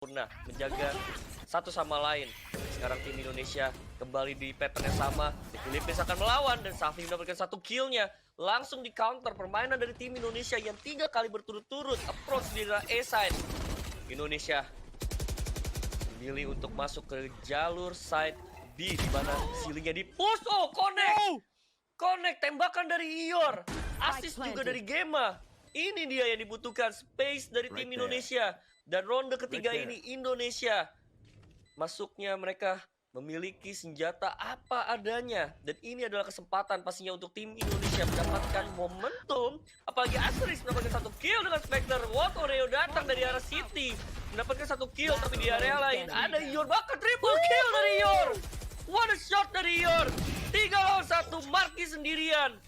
sempurna menjaga satu sama lain. Sekarang tim Indonesia kembali di pattern yang sama. The Philippines akan melawan dan Safi mendapatkan satu killnya. Langsung di counter permainan dari tim Indonesia yang 3 kali berturut-turut approach di daerah A-side. Indonesia memilih untuk masuk ke jalur side B di mana ceilingnya di push. Oh, connect tembakan dari Ior. Assist juga dari Gema. Ini dia yang dibutuhkan, space dari tim Indonesia. Dan ronde ketiga ini Indonesia masuknya mereka memiliki senjata apa adanya. Dan ini adalah kesempatan pastinya untuk tim Indonesia mendapatkan momentum. Apalagi Asteris mendapatkan satu kill dengan Spectre. Watoreo datang dari arah City mendapatkan satu kill, tapi di area lain ada Ior, bahkan triple kill dari Ior. What a shot dari Ior. 3 lawan 1, Marky sendirian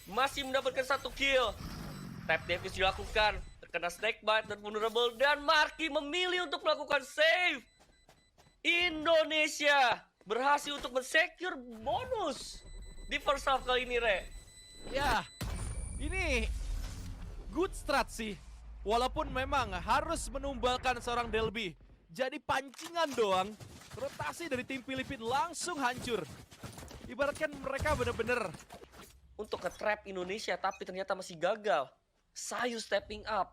masih mendapatkan satu kill. Tap Davis dilakukan, terkena snakebite dan vulnerable, dan Marky memilih untuk melakukan save. Indonesia berhasil untuk men-secure bonus di first half kali ini, Re. Ya, ini good strat sih. Walaupun memang harus menumbalkan seorang Delby. Jadi pancingan doang, rotasi dari tim Filipina langsung hancur. Ibaratkan mereka bener-bener Untuk nge-trap Indonesia, tapi ternyata masih gagal. Sayu stepping up.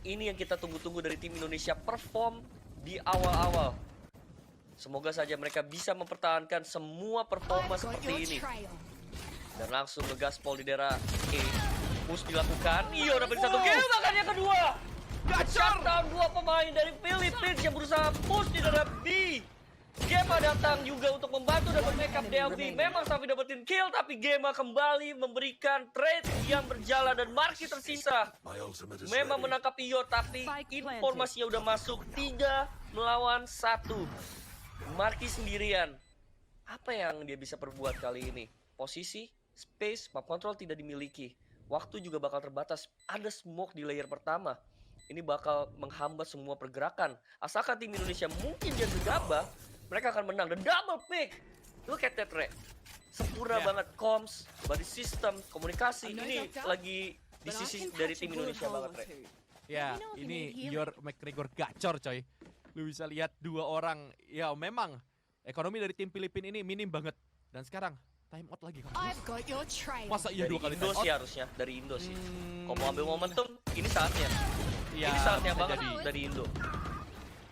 Ini yang kita tunggu-tunggu dari tim Indonesia perform di awal-awal. Semoga saja mereka bisa mempertahankan semua performa seperti ini. Dan langsung ngegaspol di daerah A. Push dilakukan. Iyo dapat satu kill, bahkan yang kedua. Shutdown 2 pemain dari Philippines yang berusaha push di daerah B. Gema datang juga untuk membantu dan backup Delby. Memang Safi dapetin kill, tapi Gema kembali memberikan trade yang berjalan dan Marky tersisa. Memang menangkap Iyo, tapi informasinya udah masuk 3 melawan 1. Marky sendirian. Apa yang dia bisa perbuat kali ini? Posisi, space, map control tidak dimiliki. Waktu juga bakal terbatas. Ada smoke di layer pertama. Ini bakal menghambat semua pergerakan. Asalkan tim Indonesia mungkin dia gegabah, mereka akan menang. The double pick. Look at that, Re. Sempurna banget. Comms, body system, komunikasi. Ini lagi di sisi dari tim Indonesia banget, Re. ya, ini Ior McGregor gacor coy. Lu bisa lihat 2 orang, ya memang ekonomi dari tim Filipina ini minim banget. Dan sekarang time out lagi. Masa iya Dari 2 kali Indo time sih out? harusnya. Dari Indo sih. Kalau mau ambil momentum, ini saatnya. Ya, Ini saatnya bisa banget jadi. dari Indo.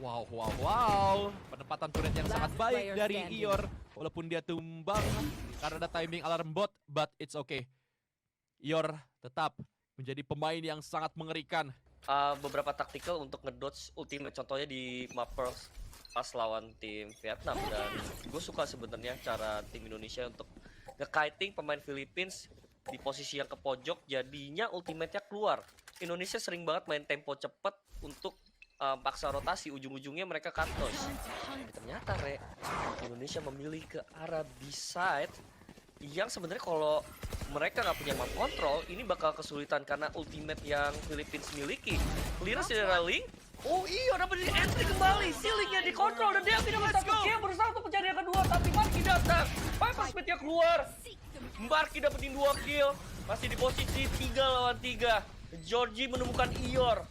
Wow. Penempatan turret yang sangat baik dari Ior. Walaupun dia tumbang karena ada timing alarm bot, but it's okay. Ior tetap menjadi pemain yang sangat mengerikan. Beberapa taktikal untuk ngedodge ultimate, contohnya di Mapers pas lawan tim Vietnam. Dan gue suka sebenarnya cara tim Indonesia untuk nge-kiting pemain Philippines di posisi yang ke pojok, jadinya ultimate-nya keluar. Indonesia sering banget main tempo cepet untuk paksa rotasi, ujung-ujungnya mereka cut noise. Tapi ternyata, Re, Indonesia memilih ke arah B-side yang sebenarnya kalau mereka nggak punya map control, ini bakal kesulitan karena ultimate yang Philippines miliki. Clearance dari Railing. Oh iya, dapat di entry kembali. Ceilingnya dikontrol dan dia tidak satu kill, berusaha untuk mencari yang kedua, tapi Marky datang. Viper Smith-nya keluar. Marky dapetin 2 kill. Masih di posisi 3 lawan 3. Georgie menemukan Ior.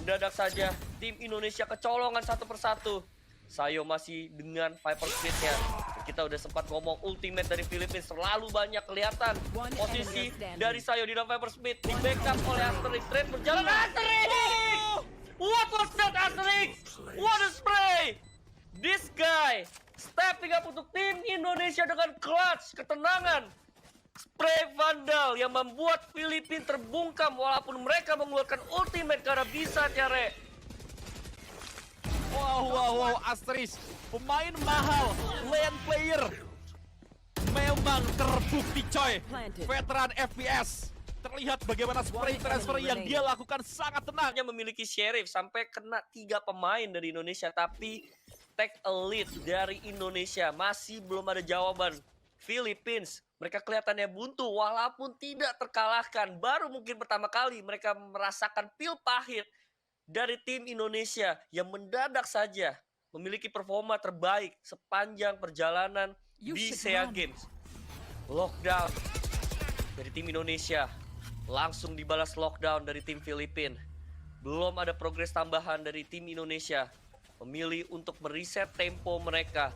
Mendadak saja tim Indonesia kecolongan satu persatu. Sayo masih dengan Viper Speed-nya. Kita udah sempat ngomong ultimate dari Philippines terlalu banyak kelihatan. Posisi dari Sayo di dalam Viper Speed di backup oleh Asterix. Trade berjalan. Asterix! What was that, Asterix? What a spray! This guy stepping up untuk tim Indonesia dengan clutch, ketenangan. Spray Vandal yang membuat Filipina terbungkam walaupun mereka mengeluarkan ultimate karena bisa Re. Wow, Asteris, pemain mahal, lane player. Memang terbukti coy, veteran FPS. Terlihat bagaimana spray transfer yang dia lakukan sangat tenang. Hanya memiliki Sheriff sampai kena 3 pemain dari Indonesia, tapi take a lead dari Indonesia masih belum ada jawaban. Philippines, mereka kelihatannya buntu walaupun tidak terkalahkan. Baru mungkin pertama kali mereka merasakan pil pahit dari tim Indonesia yang mendadak saja memiliki performa terbaik sepanjang perjalanan di SEA Games. Lockdown dari tim Indonesia, langsung dibalas lockdown dari tim Filipina. Belum ada progres tambahan dari tim Indonesia. Memilih untuk mereset tempo mereka.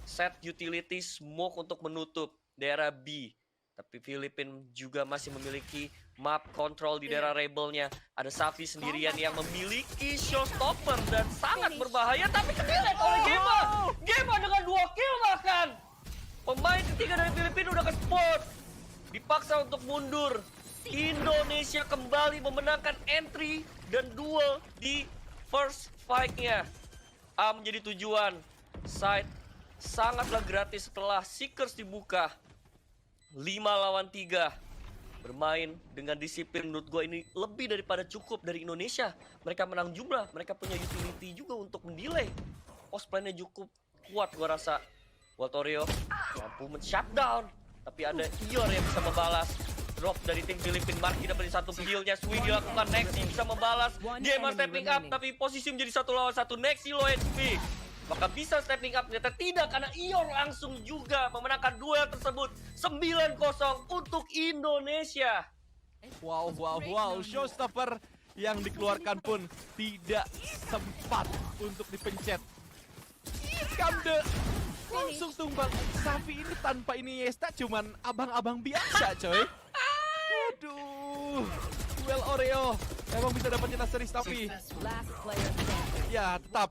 Set utility smoke untuk menutup daerah B. Tapi Filipina juga masih memiliki map control di daerah rebelnya. Ada Safi sendirian yang memiliki showstopper dan sangat berbahaya. Tapi kedelete oleh Gema. Gema dengan 2 kill bahkan. Pemain ketiga dari Filipina udah ke-spot. Dipaksa untuk mundur. Indonesia kembali memenangkan entry dan duel di first fight-nya. A menjadi tujuan. Side sangatlah gratis setelah Seekers dibuka. 5 lawan 3. Bermain dengan disiplin menurut gue ini lebih daripada cukup dari Indonesia. Mereka menang jumlah, mereka punya utility juga untuk mendelay. Post plan-nya cukup kuat gue rasa. Waltorio mampu men-shutdown. Tapi ada Ior yang bisa membalas. Drop dari tim Filipina, Marky dapetin 1 kill-nya. Sui dilakukan, Nexi bisa membalas. Gema stepping up, tapi posisi menjadi 1 lawan 1. Nexi low HP. Maka bisa stepping up, ternyata tidak karena Ior langsung juga memenangkan duel tersebut 9-0 untuk Indonesia. Wow. Showstopper yang dikeluarkan pun tidak sempat untuk dipencet. Here come the langsung tumbang. Safi ini tanpa Iniesta cuman abang-abang biasa, coy. Aduh. Duel Oreo emang bisa dapat nyetak series tapi ya tetap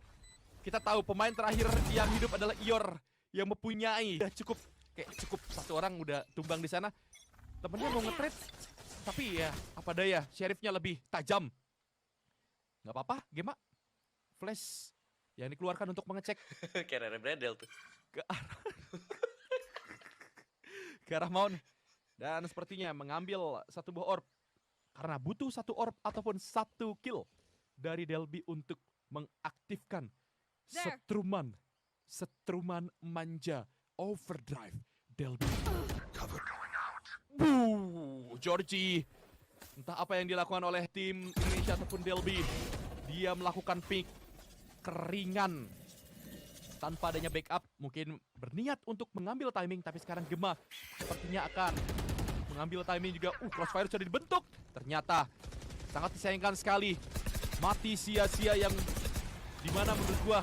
kita tahu pemain terakhir yang hidup adalah Ior yang mempunyai cukup satu orang udah tumbang di sana. Temennya mau nge-trade tapi ya apa daya, Sheriffnya lebih tajam. Nggak apa-apa, Gema. Flash yang dikeluarkan untuk mengecek Kayak Rere Bradel tuh. ke arah Mount. Dan sepertinya mengambil 1 buah orb. Karena butuh 1 orb ataupun 1 kill dari Delby untuk mengaktifkan Setruman manja overdrive Delby. Georgie. Entah apa yang dilakukan oleh tim Indonesia ataupun Delby. Dia melakukan pick keringan tanpa adanya backup. Mungkin berniat untuk mengambil timing, tapi sekarang Gema sepertinya akan mengambil timing juga. Crossfire sudah dibentuk. Ternyata sangat disayangkan sekali. Mati sia-sia yang dimana menurut gua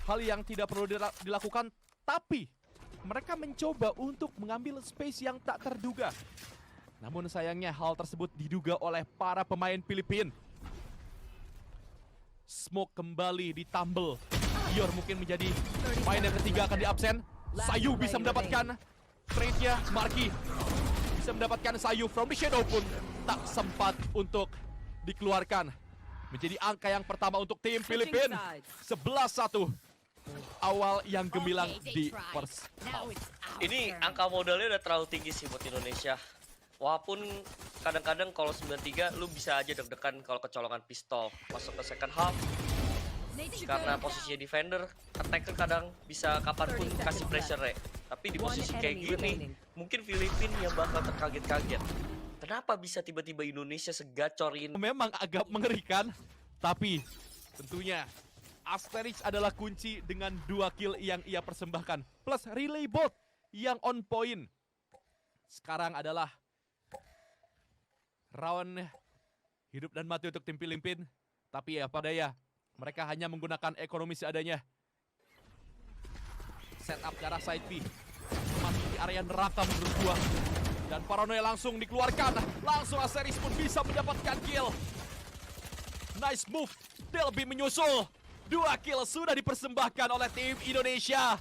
hal yang tidak perlu dilakukan, tapi mereka mencoba untuk mengambil space yang tak terduga. Namun sayangnya hal tersebut diduga oleh para pemain Filipina. Smoke kembali ditambel. Ior mungkin menjadi pemain yang ketiga akan diabsen. Sayu bisa mendapatkan trade-nya. Marky bisa mendapatkan Sayu from the shadow pun tak sempat untuk dikeluarkan. Menjadi angka yang pertama untuk tim Filipina. 11-1. Awal yang gemilang di first half. Ini angka modalnya udah terlalu tinggi sih buat Indonesia. Walaupun kadang-kadang kalau 93 lu bisa aja deg-degan kalau kecolongan pistol masuk ke second half. Karena posisinya defender, attacker kadang bisa kapanpun kasih pressure ya. Tapi di posisi kayak gini, mungkin Filipina yang bakal terkaget-kaget. Kenapa bisa tiba-tiba Indonesia segacor ini? Memang agak mengerikan, tapi tentunya Asterix adalah kunci dengan 2 kill yang ia persembahkan. Plus relay bot yang on point. Sekarang adalah round hidup dan mati untuk tim Filipina. Tapi ya pada ya, mereka hanya menggunakan ekonomi seadanya. Setup ke arah side B. Masih di area neraka menurut gua. Dan paranoia langsung dikeluarkan. Langsung Asterix pun bisa mendapatkan kill. Nice move. Delby menyusul. 2 kill sudah dipersembahkan oleh tim Indonesia.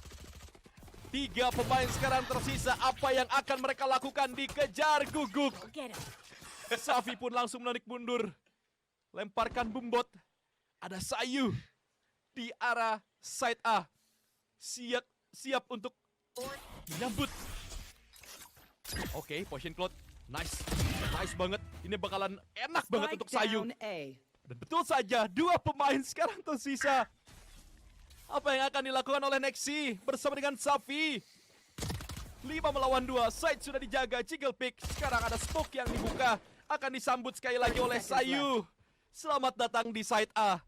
3 pemain sekarang tersisa. Apa yang akan mereka lakukan? Dikejar guguk. Safi pun langsung menarik mundur. Lemparkan bumbot. Ada Sayu di arah side A. Siap untuk menyambut. Oke, potion cloud. Nice banget. Ini bakalan enak banget untuk Sayu. Dan betul saja, 2 pemain sekarang tersisa. Apa yang akan dilakukan oleh Nexi bersama dengan Safi? 5 melawan 2, side sudah dijaga, Jiggle Pick. Sekarang ada smoke yang dibuka. Akan disambut sekali lagi oleh Sayu. Selamat datang di side A.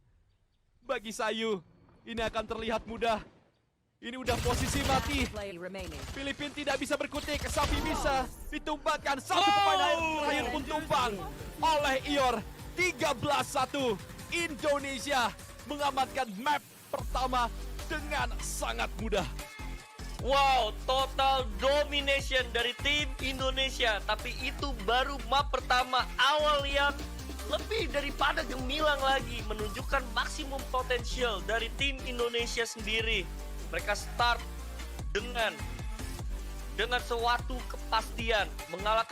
Bagi Sayu, ini akan terlihat mudah. Ini udah posisi mati. Filipina tidak bisa berkutik. Safi bisa ditumbangkan. 1 pemain terakhir pun tumbang oleh Ior. 13-1. Indonesia mengamankan map pertama dengan sangat mudah. Wow, total domination dari tim Indonesia. Tapi itu baru map pertama awal yang lebih daripada gemilang lagi, menunjukkan maksimum potensial dari tim Indonesia sendiri. Mereka start dengan suatu kepastian mengalahkan